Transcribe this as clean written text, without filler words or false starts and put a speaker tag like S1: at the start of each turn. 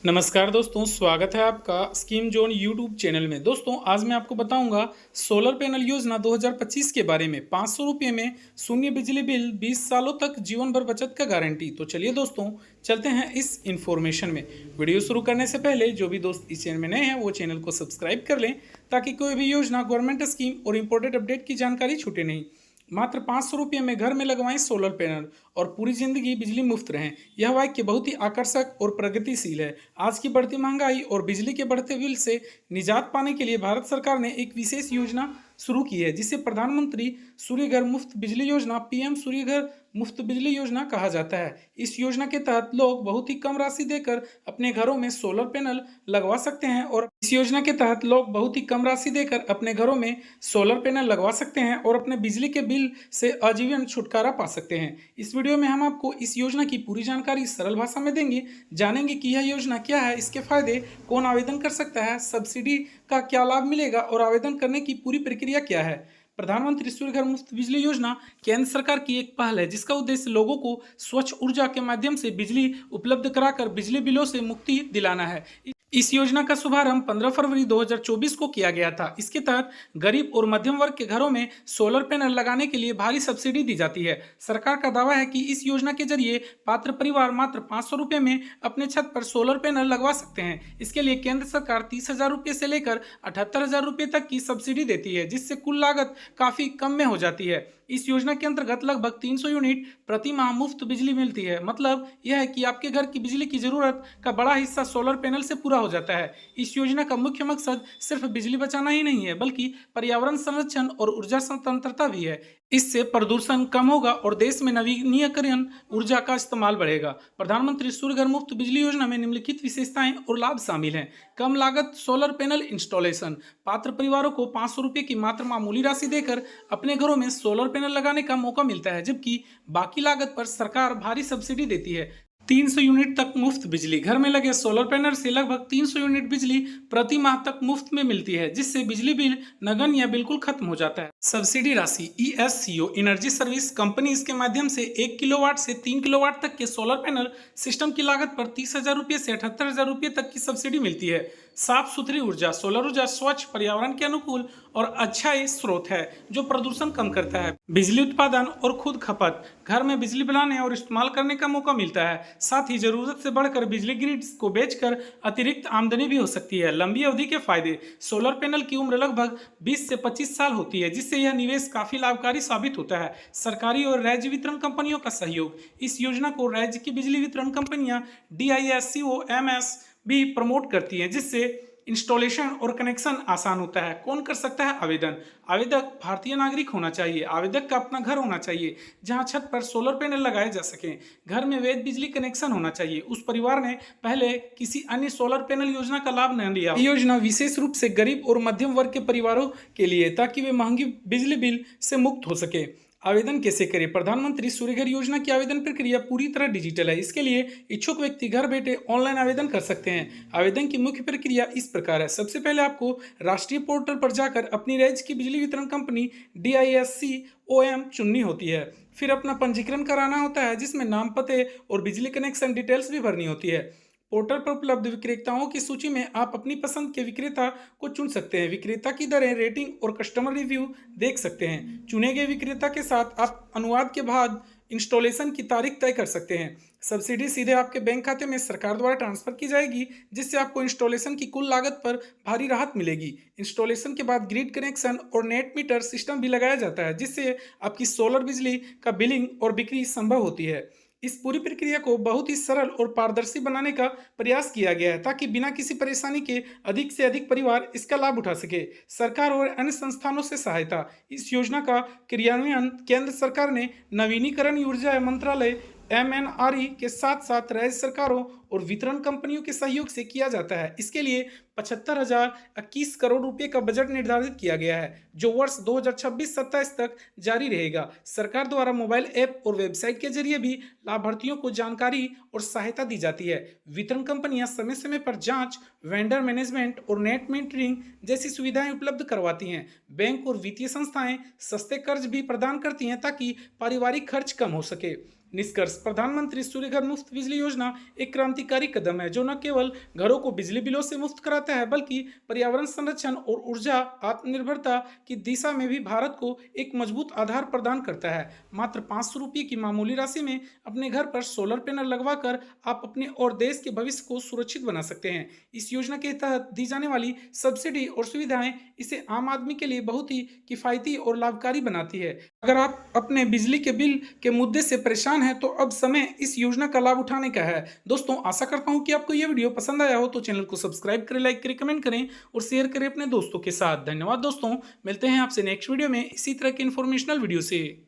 S1: नमस्कार दोस्तों, स्वागत है आपका स्कीम जोन यूट्यूब चैनल में। दोस्तों, आज मैं आपको बताऊंगा सोलर पैनल योजना 2025 के बारे में। 500 रुपये में शून्य बिजली बिल, 20 सालों तक जीवन भर बचत का गारंटी। तो चलिए दोस्तों, चलते हैं इस इन्फॉर्मेशन में। वीडियो शुरू करने से पहले जो भी दोस्त इस चैनल में नए हैं वो चैनल को सब्सक्राइब कर लें, ताकि कोई भी योजना, गवर्नमेंट स्कीम और इम्पोर्टेंट अपडेट की जानकारी छूटे नहीं। मात्र 500 रुपये में घर में लगवाएं सोलर पैनल और पूरी जिंदगी बिजली मुफ्त रहें। यह वाक्य बहुत ही आकर्षक और प्रगतिशील है। आज की बढ़ती महंगाई और बिजली के बढ़ते बिल से निजात पाने के लिए भारत सरकार ने एक विशेष योजना शुरू की है, जिसे प्रधानमंत्री सूर्य घर मुफ्त बिजली योजना, पीएम सूर्य घर मुफ्त बिजली योजना कहा जाता है। इस योजना के तहत लोग बहुत ही कम राशि देकर अपने घरों में सोलर पैनल लगवा सकते हैं और इस योजना के तहत लोग बहुत ही कम राशि देकर अपने घरों में सोलर पैनल लगवा सकते हैं और अपने बिजली के बिल से आजीवन छुटकारा पा सकते हैं। इस वीडियो में हम आपको इस योजना की पूरी जानकारी सरल भाषा में देंगे। जानेंगे कि यह योजना क्या है, इसके फायदे, कौन आवेदन कर सकता है, सब्सिडी का क्या लाभ मिलेगा और आवेदन करने की पूरी प्रक्रिया क्या है। प्रधानमंत्री सूर्य घर मुफ्त बिजली योजना केंद्र सरकार की एक पहल है, जिसका उद्देश्य लोगों को स्वच्छ ऊर्जा के माध्यम से बिजली उपलब्ध कराकर बिजली बिलों से मुक्ति दिलाना है। इस योजना का शुभारंभ 15 फरवरी 2024 को किया गया था। इसके तहत गरीब और मध्यम वर्ग के घरों में सोलर पैनल लगाने के लिए भारी सब्सिडी दी जाती है। सरकार का दावा है कि इस योजना के जरिए पात्र परिवार मात्र 500 रुपये में अपने छत पर सोलर पैनल लगवा सकते हैं। इसके लिए केंद्र सरकार 30,000 रुपये से लेकर 78,000 रुपये तक की सब्सिडी देती है, जिससे कुल लागत काफी कम में हो जाती है। इस योजना के अंतर्गत लगभग 300 यूनिट प्रति माह मुफ्त बिजली मिलती है। मतलब यह है कि आपके घर की बिजली की जरूरत का बड़ा हिस्सा सोलर पैनल से पूरा हो जाता है। इस योजना का मुख्य मकसद सिर्फ बिजली बचाना ही नहीं है, बल्कि पर्यावरण संरक्षण और ऊर्जा स्वतंत्रता भी है। इससे प्रदूषण कम होगा और देश में नवीनीकरण ऊर्जा का इस्तेमाल बढ़ेगा। प्रधानमंत्री सूर्य घर मुफ्त बिजली योजना में निम्नलिखित विशेषताएं और लाभ शामिल हैं। कम लागत सोलर पैनल इंस्टॉलेशन। पात्र परिवारों को 500 रुपये की मात्र मामूली राशि देकर अपने घरों में सोलर पैनल लगाने का मौका मिलता है, जबकि बाकी लागत पर सरकार भारी सब्सिडी देती है। 300 यूनिट तक मुफ्त बिजली। घर में लगे सोलर पैनल से लगभग 300 यूनिट बिजली प्रति माह तक मुफ्त में मिलती है, जिससे बिजली बिल नगण्य या बिल्कुल खत्म हो जाता है। सब्सिडी राशि। ESCO एनर्जी सर्विस कंपनी इसके माध्यम से 1 किलोवाट से 3 किलोवाट तक के सोलर पैनल सिस्टम की लागत पर 30,000 रुपये से 78,000 रुपये तक की सब्सिडी मिलती है। साफ सुथरी ऊर्जा। सोलर ऊर्जा स्वच्छ, पर्यावरण के अनुकूल और अच्छा स्रोत है जो प्रदूषण कम करता है। बिजली उत्पादन और खुद खपत। घर में बिजली बनाने और इस्तेमाल करने का मौका मिलता है। साथ ही जरूरत से बढ़कर बिजली ग्रिड को बेचकर अतिरिक्त आमदनी भी हो सकती है। लंबी अवधि के फायदे। सोलर पैनल की उम्र लगभग 20 से 25 साल होती है, जिससे यह निवेश काफी लाभकारी साबित होता है। सरकारी और राज्य वितरण कंपनियों का सहयोग। इस योजना को राज्य की बिजली वितरण कंपनियां DISCO MS भी प्रमोट करती हैं, जिससे इंस्टॉलेशन और कनेक्शन आसान होता है। कौन कर सकता है आवेदन? आवेदक भारतीय नागरिक होना चाहिए। आवेदक का अपना घर होना चाहिए जहां छत पर सोलर पैनल लगाए जा सकें। घर में वैध बिजली कनेक्शन होना चाहिए। उस परिवार ने पहले किसी अन्य सोलर पैनल योजना का लाभ नहीं लिया। योजना विशेष रूप से गरीब और मध्यम वर्ग के परिवारों के लिए, ताकि वे महंगी बिजली बिल से मुक्त हो सके। आवेदन कैसे करें? प्रधानमंत्री सूर्य घर योजना की आवेदन प्रक्रिया पूरी तरह डिजिटल है। इसके लिए इच्छुक व्यक्ति घर बैठे ऑनलाइन आवेदन कर सकते हैं। आवेदन की मुख्य प्रक्रिया इस प्रकार है। सबसे पहले आपको राष्ट्रीय पोर्टल पर जाकर अपनी राज्य की बिजली वितरण कंपनी DISCOM चुननी होती है। फिर अपना पंजीकरण कराना होता है, जिसमें नाम, पते और बिजली कनेक्शन डिटेल्स भी भरनी होती है। पोर्टल पर उपलब्ध विक्रेताओं की सूची में आप अपनी पसंद के विक्रेता को चुन सकते हैं। विक्रेता की दरें, रेटिंग और कस्टमर रिव्यू देख सकते हैं। चुने गए विक्रेता के साथ आप अनुवाद के बाद इंस्टॉलेशन की तारीख तय कर सकते हैं। सब्सिडी सीधे आपके बैंक खाते में सरकार द्वारा ट्रांसफर की जाएगी, जिससे आपको इंस्टॉलेशन की कुल लागत पर भारी राहत मिलेगी। इंस्टॉलेशन के बाद ग्रिड कनेक्शन और नेट मीटर सिस्टम भी लगाया जाता है, जिससे आपकी सोलर बिजली का बिलिंग और बिक्री संभव होती है। इस पूरी प्रक्रिया को बहुत ही सरल और पारदर्शी बनाने का प्रयास किया गया है, ताकि बिना किसी परेशानी के अधिक से अधिक परिवार इसका लाभ उठा सके। सरकार और अन्य संस्थानों से सहायता। इस योजना का क्रियान्वयन केंद्र सरकार ने नवीनीकरण ऊर्जा मंत्रालय MNRE के साथ साथ राज्य सरकारों और वितरण कंपनियों के सहयोग से किया जाता है। इसके लिए 75,021 करोड़ रुपए का बजट निर्धारित किया गया है, जो वर्ष 2026-27 तक जारी रहेगा। सरकार द्वारा मोबाइल ऐप और वेबसाइट के जरिए भी लाभार्थियों को जानकारी और सहायता दी जाती है। वितरण कंपनियां समय समय पर जांच, वेंडर मैनेजमेंट और नेट मीटरिंग जैसी सुविधाएं उपलब्ध करवाती हैं। बैंक और वित्तीय संस्थाएं सस्ते कर्ज भी प्रदान करती हैं, ताकि पारिवारिक खर्च कम हो सके। निष्कर्ष, प्रधानमंत्री सूर्य घर मुफ्त बिजली योजना एक क्रांतिकारी कदम है जो न केवल घरों को बिजली बिलों से मुक्त कराता है बल्कि पर्यावरण संरक्षण और ऊर्जा आत्मनिर्भरता की दिशा में भी भारत को एक मजबूत आधार प्रदान करता है। मात्र 500 रुपये की मामूली राशि में अपने घर पर सोलर पैनल लगवाकर आप अपने और देश के भविष्य को सुरक्षित बना सकते हैं। इस योजना के तहत दी जाने वाली सब्सिडी और सुविधाएं इसे आम आदमी के लिए बहुत ही किफायती और लाभकारी बनाती है। अगर आप अपने बिजली के बिल के मुद्दे से परेशान हैं तो अब समय इस योजना का लाभ उठाने का है। दोस्तों, आशा करता हूं कि आपको यह वीडियो पसंद आया हो तो चैनल को सब्सक्राइब करें, लाइक करें, कमेंट करें और शेयर करें अपने दोस्तों के साथ। धन्यवाद दोस्तों, मिलते हैं आपसे नेक्स्ट वीडियो में इसी तरह के इन्फॉर्मेशनल वीडियो से।